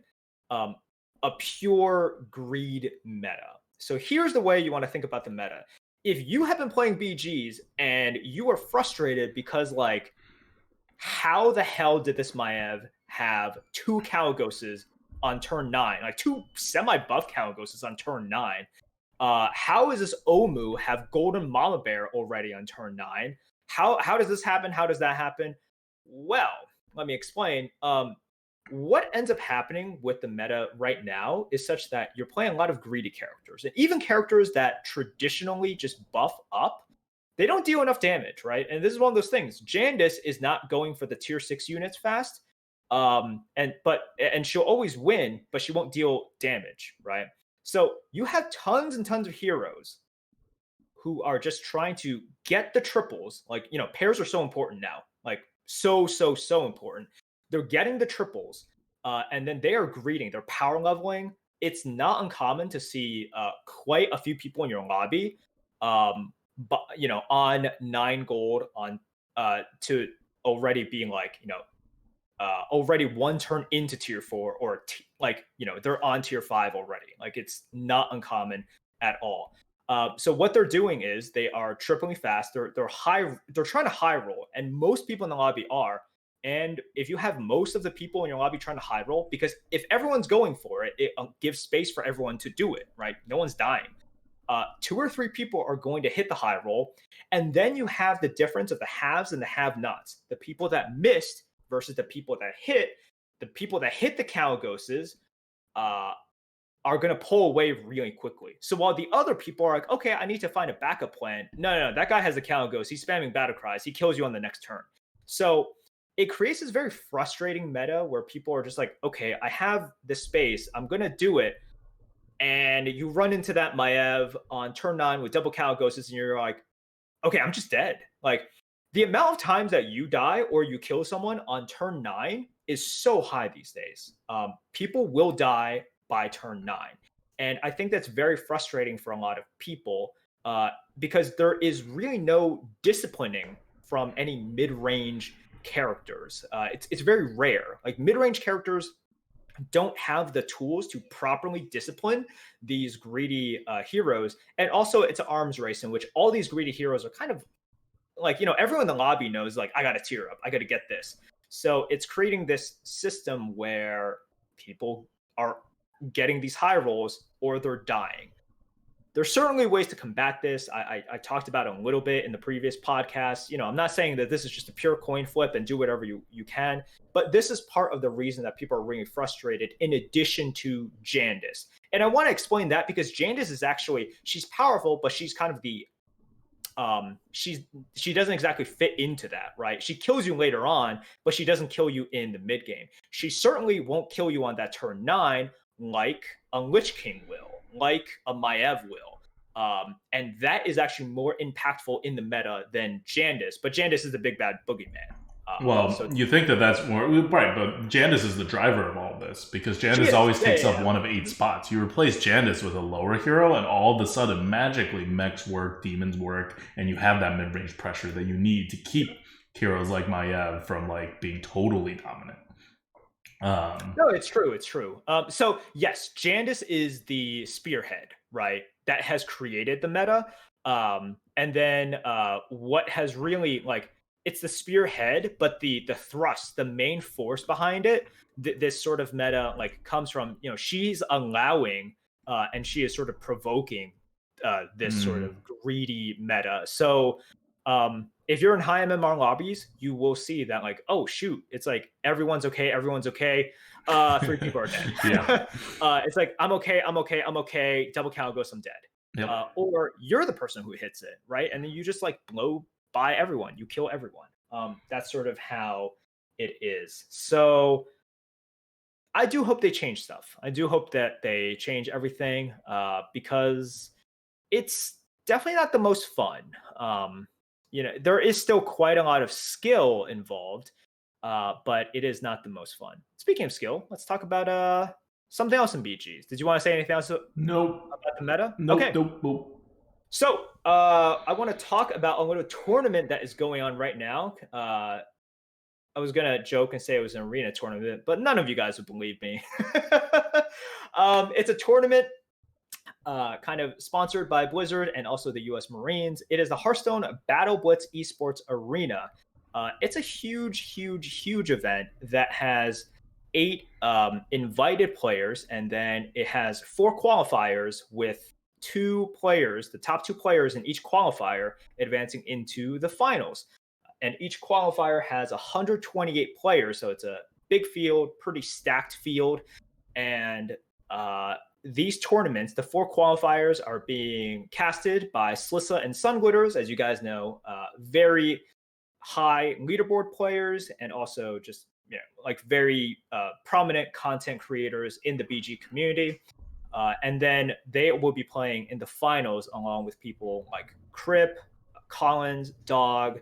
a pure greed meta. So here's the way you want to think about the meta. If you have been playing BGzzzz and you are frustrated because how the hell did this Maiev have 2 Kalagoses on turn 9, like 2 semi-buff Kalagoses on turn 9? How does this Omu have Golden Mama Bear already on turn 9? How does this happen? How does that happen? Well, let me explain. What ends up happening with the meta right now is such that you're playing a lot of greedy characters, and even characters that traditionally just buff up, they don't deal enough damage, right? And this is one of those things. Jandice is not going for the tier 6 units fast, and she'll always win, but she won't deal damage, right? So you have tons and tons of heroes who are just trying to get the triples. Pairs are so important now, so important. They're getting the triples, and then they are greeting. They're power leveling. It's not uncommon to see quite a few people in your lobby, on 9 gold on to already being already 1 turn into tier 4, or they're on tier 5 already. It's not uncommon at all. So what they're doing is they are tripling fast. They're trying to high roll, and most people in the lobby are. And if you have most of the people in your lobby trying to high roll, because if everyone's going for it, it gives space for everyone to do it, right? No one's dying. 2 or 3 people are going to hit the high roll. And then you have the difference of the haves and the have-nots. The people that missed versus the people that hit. The people that hit the Kalagoses are going to pull away really quickly. So while the other people are like, okay, I need to find a backup plan. No, that guy has a Kalagos. He's spamming battle cries. He kills you on the next turn. So it creates this very frustrating meta where people are just like, okay, I have this space. I'm going to do it. And you run into that Maiev on turn 9 with double Kalagoses, and you're like, okay, I'm just dead. The amount of times that you die or you kill someone on turn 9 is so high these days. People will die by turn 9. And I think that's very frustrating for a lot of people because there is really no disciplining from any mid-range characters. It's very rare. Like mid-range characters don't have the tools to properly discipline these greedy heroes. And also, it's an arms race in which all these greedy heroes are kind of like, everyone in the lobby knows, like, I got to tier up, I got to get this. So it's creating this system where people are getting these high rolls or they're dying. There's certainly ways to combat this. I talked about it a little bit in the previous podcast. I'm not saying that this is just a pure coin flip and do whatever you can, but this is part of the reason that people are really frustrated in addition to Jandice. And I want to explain that because Jandice is actually, she's powerful, but she's kind of the she doesn't exactly fit into that, right? She kills you later on, but she doesn't kill you in the mid game. She certainly won't kill you on that turn 9 like a Lich King will, like a Maiev will. And that is actually more impactful in the meta than Jandice, but Jandice is the big bad boogeyman. So you think that's more right, but Jandice is the driver of all this because Jandice always takes up one of 8 spots. You replace Jandice with a lower hero, and all of a sudden, magically, mechs work, demons work, and you have that mid-range pressure that you need to keep heroes like Maiev from like being totally dominant. No, it's true. It's true. So yes, Jandice is the spearhead, right? That has created the meta. And then what has really like it's the spearhead, but the thrust, the main force behind it, this sort of meta like comes from she's allowing and she is sort of provoking this sort of greedy meta. So if you're in high MMR lobbies, you will see that like, oh shoot, it's like everyone's okay. 3 people are dead. Yeah. It's like I'm okay. Double cow goes, I'm dead. Yep. Or you're the person who hits it, right? And then you just like blow by everyone. You kill everyone. That's sort of how it is. So I do hope they change stuff. I do hope that they change everything because it's definitely not the most fun. There is still quite a lot of skill involved, but it is not the most fun. Speaking of skill, let's talk about something else in BGzzzz. Did you want to say anything else Nope. about the meta? Nope, okay. Nope. So I want to talk about a little tournament that is going on right now. I was going to joke and say it was an arena tournament, but none of you guys would believe me. It's a tournament kind of sponsored by Blizzard and also the U.S. Marines. It is the Hearthstone Battle Blitz Esports Arena. It's a huge event that has 8 invited players, and then it has 4 qualifiers with 2 players, the top 2 players in each qualifier, advancing into the finals. And each qualifier has 128 players, so it's a big field, pretty stacked field. And these tournaments, the 4 qualifiers, are being casted by Slissa and Sunglitters, as you guys know, very high leaderboard players, and also just like very prominent content creators in the BG community. And then they will be playing in the finals along with people like Crip, Collins, Dog,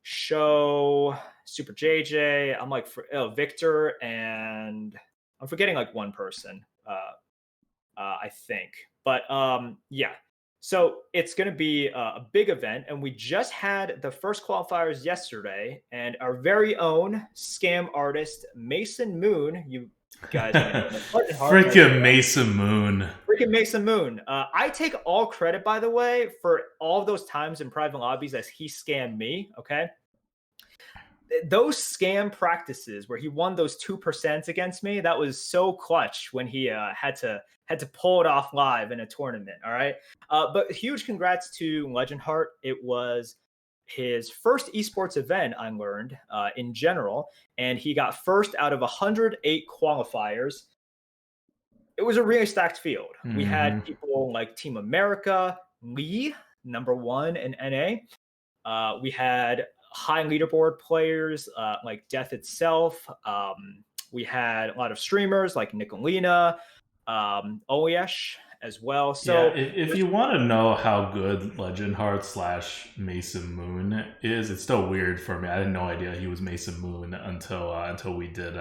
Show, Super JJ. I'm like Victor, and I'm forgetting like one person, I think. But yeah. So it's going to be a big event, and we just had the first qualifiers yesterday, and our very own scam artist Mason Moon, you guys know freaking Mason Moon. Freaking Mason Moon. I take all credit, by the way, for all those times in private lobbies as he scammed me, okay? Those scam practices where he won those 2% against me, that was so clutch when he had to pull it off live in a tournament. All right. But huge congrats to Legend Heart. It was his first esports event, I learned, in general, and he got first out of 108 qualifiers. It was a really stacked field. We had people like Team America, Lee, #1 in NA. We had high leaderboard players like Death itself. We had a lot of streamers like Nicolina, Oyesh, as well. Yeah, So if you want to know how good Legend Heart slash Mason Moon is, it's still weird for me. I had no idea he was Mason Moon until we did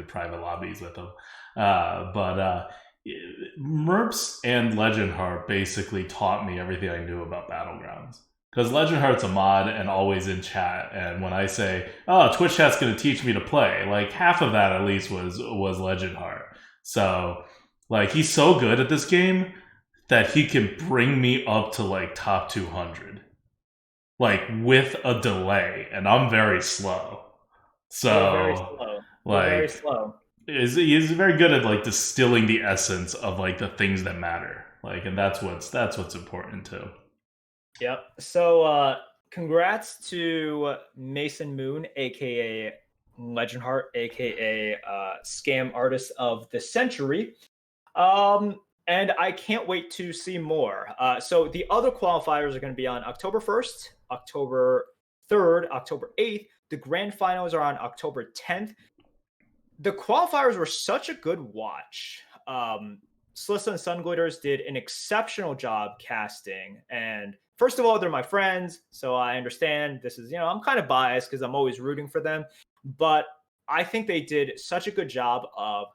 private lobbies with him. But Merps and Legend Heart basically taught me everything I knew about Battlegrounds. Because Legend Heart's a mod and always in chat, and when I say, "Oh, Twitch chat's going to teach me to play," like half of that at least was Legend Heart. So like he's so good at this game that he can bring me up to like top 200, like with a delay, and I'm very slow. you're very So slow. You're very like slow. he's very good at like distilling the essence of like the things that matter. Like, and that's what's important too. Yep. So congrats to Mason Moon, aka Legend Heart, aka Scam Artist of the Century. And I can't wait to see more. So the other qualifiers are going to be on October 1st, October 3rd, October 8th. The grand finals are on October 10th. The qualifiers were such a good watch. Slissa and Sunglitters did an exceptional job casting. And first of all, they're my friends, so I understand this is, I'm kind of biased because I'm always rooting for them. But I think they did such a good job of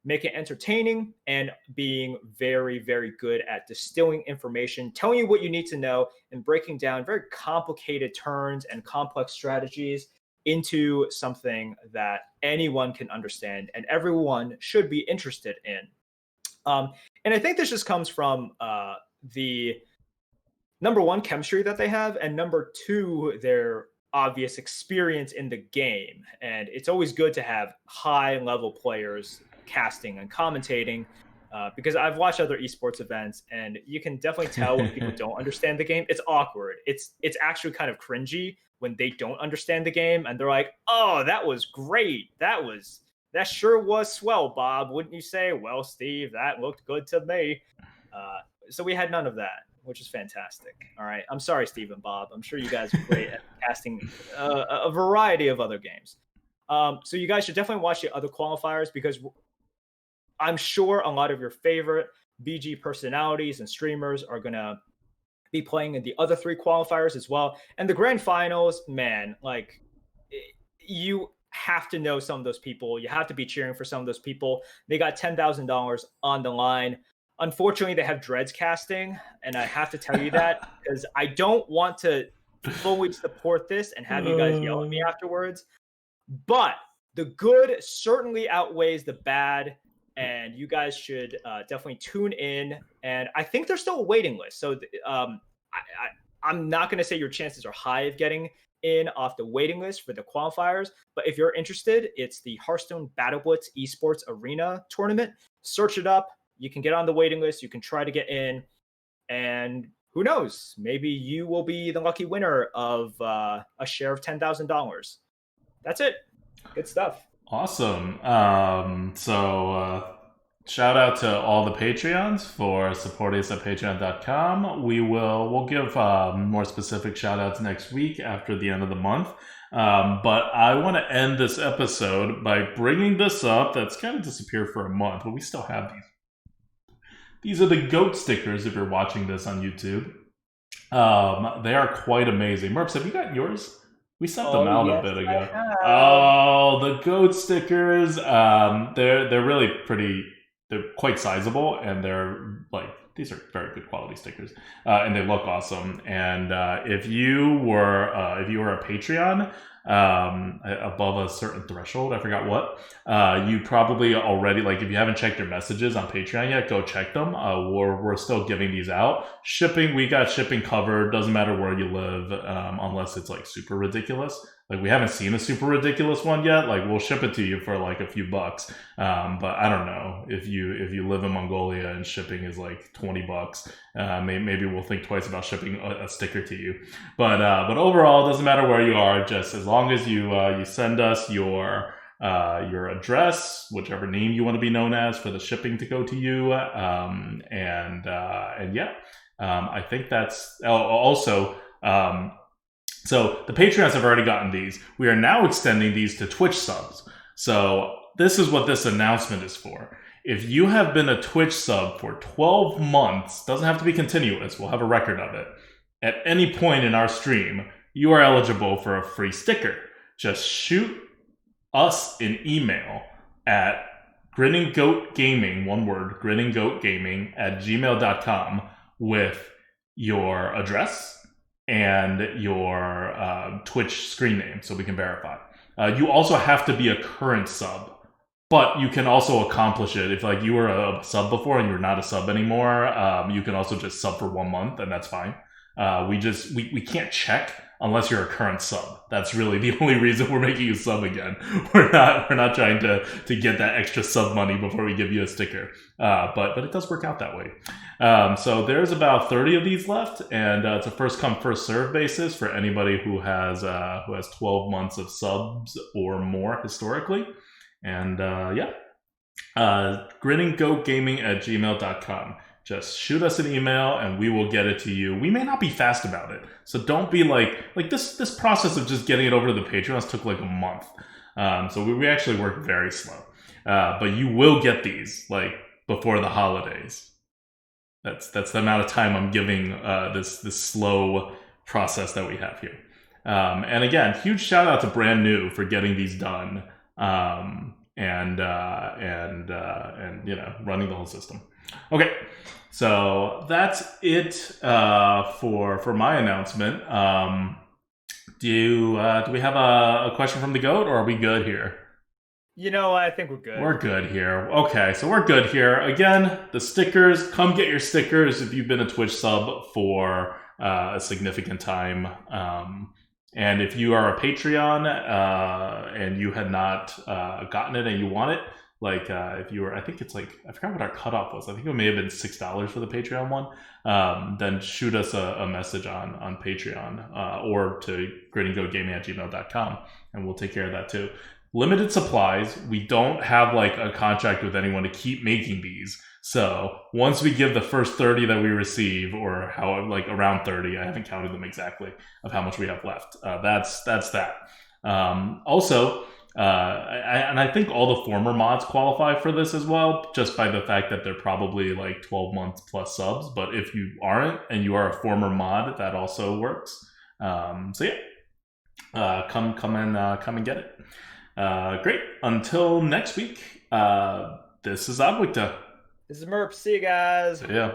making it entertaining and being very, very good at distilling information, telling you what you need to know, and breaking down very complicated turns and complex strategies into something that anyone can understand and everyone should be interested in. And I think this just comes from the number one, chemistry that they have, and number two, their obvious experience in the game. And it's always good to have high level players casting and commentating, because I've watched other esports events and you can definitely tell when people don't understand the game. It's awkward. It's actually kind of cringy when they don't understand the game and they're like, "Oh, that was great. That sure was swell, Bob. Wouldn't you say?" "Well, Steve, that looked good to me." So we had none of that, which is fantastic. All right. I'm sorry, Steve and Bob. I'm sure you guys are great at casting a variety of other games. So you guys should definitely watch the other qualifiers because I'm sure a lot of your favorite BG personalities and streamers are going to be playing in the other three qualifiers as well. And the grand finals, man, like you have to know some of those people. You have to be cheering for some of those people. They got $10,000 on the line. Unfortunately, they have dreads casting, and I have to tell you that because I don't want to fully support this and have you guys yell at me afterwards. But the good certainly outweighs the bad, and you guys should definitely tune in. And I think there's still a waiting list. So I'm not going to say your chances are high of getting in off the waiting list for the qualifiers, but if you're interested, it's the Hearthstone Battle Blitz Esports Arena Tournament. Search it up. You can get on the waiting list. You can try to get in. And who knows? Maybe you will be the lucky winner of a share of $10,000. That's it. Good stuff. Awesome. So shout out to all the Patreons for supporting us at patreon.com. We'll give more specific shout outs next week after the end of the month. But I want to end this episode by bringing this up. That's kind of disappeared for a month, but we still have these. These are the goat stickers if you're watching this on YouTube. They are quite amazing. Merps, have you gotten yours? We sent them out a bit ago. Oh, the goat stickers. They're really pretty. They're quite sizable, and they're like these are very good quality stickers, and they look awesome. And if you were a Patreon above a certain threshold, I forgot what, you probably already, like, if you haven't checked your messages on Patreon yet, go check them. We're still giving these out. Shipping, we got shipping covered. Doesn't matter where you live, unless it's like super ridiculous. Like, we haven't seen a super ridiculous one yet. Like, we'll ship it to you for like a few bucks. But I don't know if you live in Mongolia and shipping is like $20. Maybe we'll think twice about shipping a sticker to you. But overall, it doesn't matter where you are. Just as long as you send us your address, whichever name you want to be known as, for the shipping to go to you. And yeah, I think that's also. So the Patreons have already gotten these. We are now extending these to Twitch subs. So this is what this announcement is for. If you have been a Twitch sub for 12 months, doesn't have to be continuous, we'll have a record of it, at any point in our stream, you are eligible for a free sticker. Just shoot us an email at grinninggoatgaming, one word, grinninggoatgaming@gmail.com with your address and your Twitch screen name so we can verify. You also have to be a current sub, but you can also accomplish it if like you were a sub before and you're not a sub anymore. You can also just sub for 1 month, and that's fine. We can't check unless you're a current sub. That's really the only reason we're making you sub again. We're not trying to get that extra sub money before we give you a sticker. But it does work out that way. So there's about 30 of these left, and it's a first come first serve basis for anybody who has 12 months of subs or more historically. And grinninggoatgaming@gmail.com. Just shoot us an email and we will get it to you. We may not be fast about it, so don't be like this process of just getting it over to the Patreons took like a month. So we actually work very slow. But you will get these like before the holidays. That's the amount of time I'm giving this slow process that we have here. And again, huge shout out to Brand New for getting these done and running the whole system. Okay, so that's it for my announcement. Do we have a question from the GOAT, or are we good here? I think we're good. We're good here. Okay, so we're good here. Again, the stickers, come get your stickers if you've been a Twitch sub for a significant time. And if you are a Patreon and you had not gotten it and you want it, like if you were, I think it's like, I forgot what our cutoff was. I think it may have been $6 for the Patreon one. Then shoot us a message on Patreon or to grinninggoatgaming@gmail.com and we'll take care of that too. Limited supplies. We don't have like a contract with anyone to keep making these. So once we give the first 30 that we receive, or how like around 30, I haven't counted them exactly, of how much we have left. That's that. Also, I think all the former mods qualify for this as well, just by the fact that they're probably like 12 months plus subs. But if you aren't and you are a former mod, that also works. So yeah, come and get it. Great. Until next week, this is Adwigta. This is Merp. See you guys. Yeah.